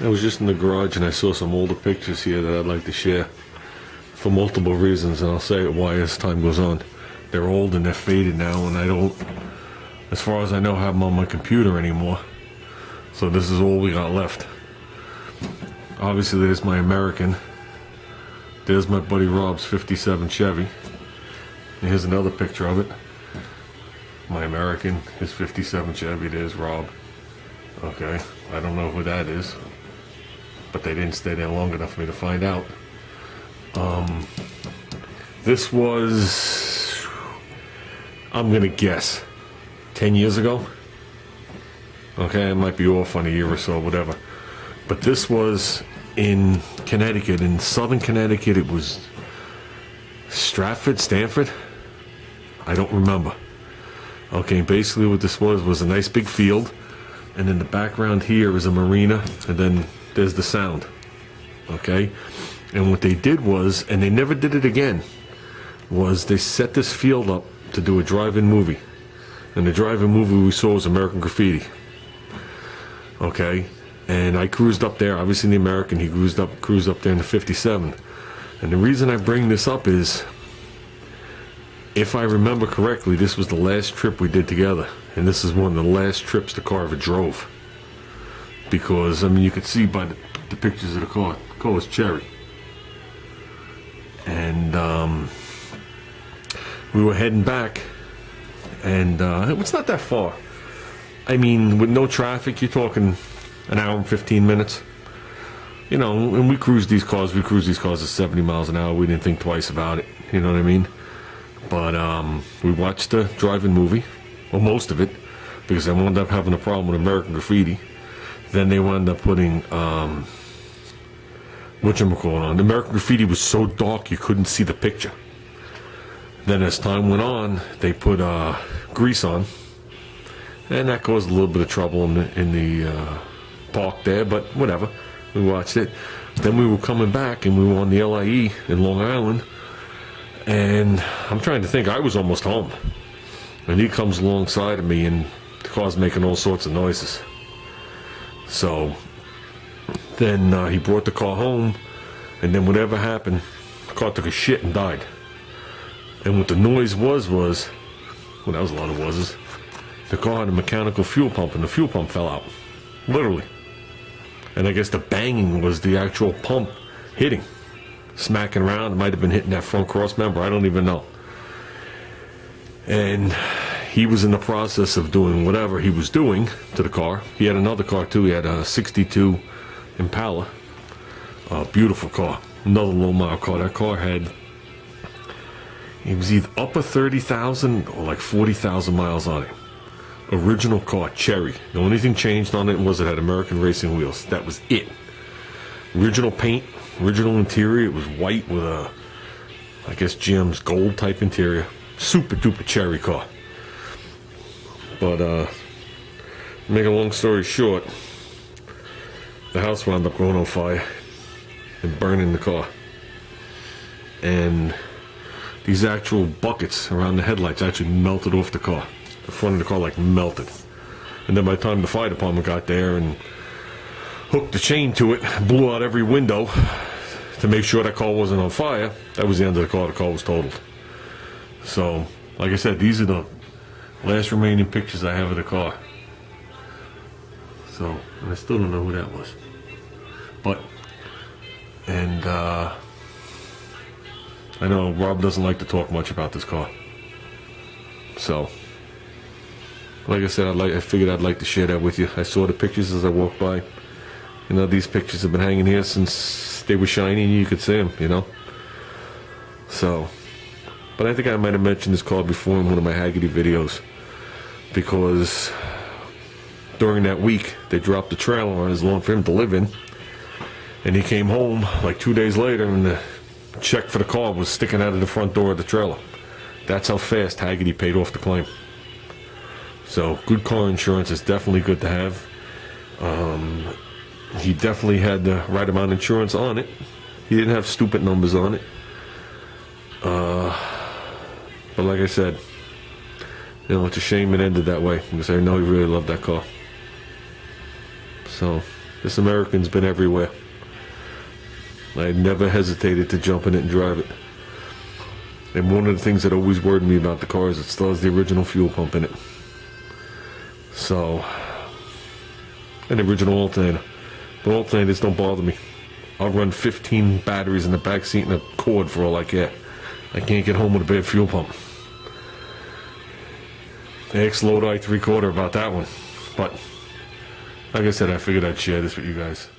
I was just in the garage and I saw some older pictures here that I'd like to share for multiple reasons, and I'll say why as time goes on. They're old and they're faded now, and I don't, as far as I know, have them on my computer anymore. So this is all we got left. Obviously, there's my American. There's my buddy Rob's 57 Chevy. And here's another picture of it. My American, his 57 Chevy. There's Rob. Okay, I don't know who that is, but they didn't stay there long enough for me to find out. This was, I'm gonna guess, 10 years ago. Okay, I might be off on a year or so, whatever. But this was in Connecticut, in southern Connecticut. It was Stratford, Stanford? I don't remember. Okay, basically what this was a nice big field, and in the background here is a marina, and then there's the sound. Okay? And what they did was, and they never did it again, was they set this field up to do a drive-in movie. And the drive-in movie we saw was American Graffiti. Okay? And I cruised up there, obviously in the American, he cruised up there in the 57. And the reason I bring this up is, if I remember correctly, this was the last trip we did together. And this is one of the last trips the car ever drove. Because, I mean, you could see by the pictures of the car was cherry. And we were heading back, and it's not that far. I mean, with no traffic, you're talking an hour and 15 minutes. You know, and we cruised these cars at 70 miles an hour. We didn't think twice about it, you know what I mean? But we watched the drive-in movie, well, most of it, because I wound up having a problem with American Graffiti. Then they wound up putting whatchamacallit on. The American Graffiti was so dark you couldn't see the picture. Then as time went on, they put grease on, and that caused a little bit of trouble in the park there, but whatever. We watched it. Then we were coming back, and we were on the LIE in Long Island, and I'm trying to think, I was almost home. And he comes alongside of me, and the car's making all sorts of noises. So then he brought the car home, and then whatever happened, the car took a shit and died. And what the noise was, well, that was a lot of was's. The car had a mechanical fuel pump, and the fuel pump fell out. Literally. And I guess the banging was the actual pump hitting. Smacking around. It might have been hitting that front cross member. I don't even know. And he was in the process of doing whatever he was doing to the car. He had another car too. He had a 62 Impala. A beautiful car. Another low mile car. That car had, it was either upper 30,000 or like 40,000 miles on it. Original car, cherry. The only thing changed on it was it had American racing wheels. That was it. Original paint, original interior. It was white with a, I guess, GM's gold type interior. Super duper cherry car. But to make a long story short, the house wound up going on fire and burning the car. And these actual buckets around the headlights actually melted off the car. The front of the car like melted. And then by the time the fire department got there and hooked the chain to it, blew out every window to make sure that car wasn't on fire, that was the end of the car. The car was totaled. So, like I said, these are the last remaining pictures I have of the car. So, and I still don't know who that was. But, and I know Rob doesn't like to talk much about this car. So, like I said, I figured I'd like to share that with you. I saw the pictures as I walked by. You know, these pictures have been hanging here since they were shiny and you could see them, you know. So, but I think I might have mentioned this car before in one of my Haggerty videos, because during that week they dropped the trailer on his lawn for him to live in, and he came home like 2 days later and the check for the car was sticking out of the front door of the trailer. That's how fast Haggerty paid off the claim. So good car insurance is definitely good to have. He definitely had the right amount of insurance on it. He didn't have stupid numbers on it. But like I said, you know, it's a shame it ended that way, because I know he really loved that car. So, This American's been everywhere. I never hesitated to jump in it and drive it. And one of the things that always worried me about the car is it still has the original fuel pump in it. So, an original alternator. But alternators don't bother me. I'll run 15 batteries in the back seat and a cord for all I care. I can't get home with a bad fuel pump. Ex-Lodi 3/4 about that one. But, like I said, I figured I'd share this with you guys.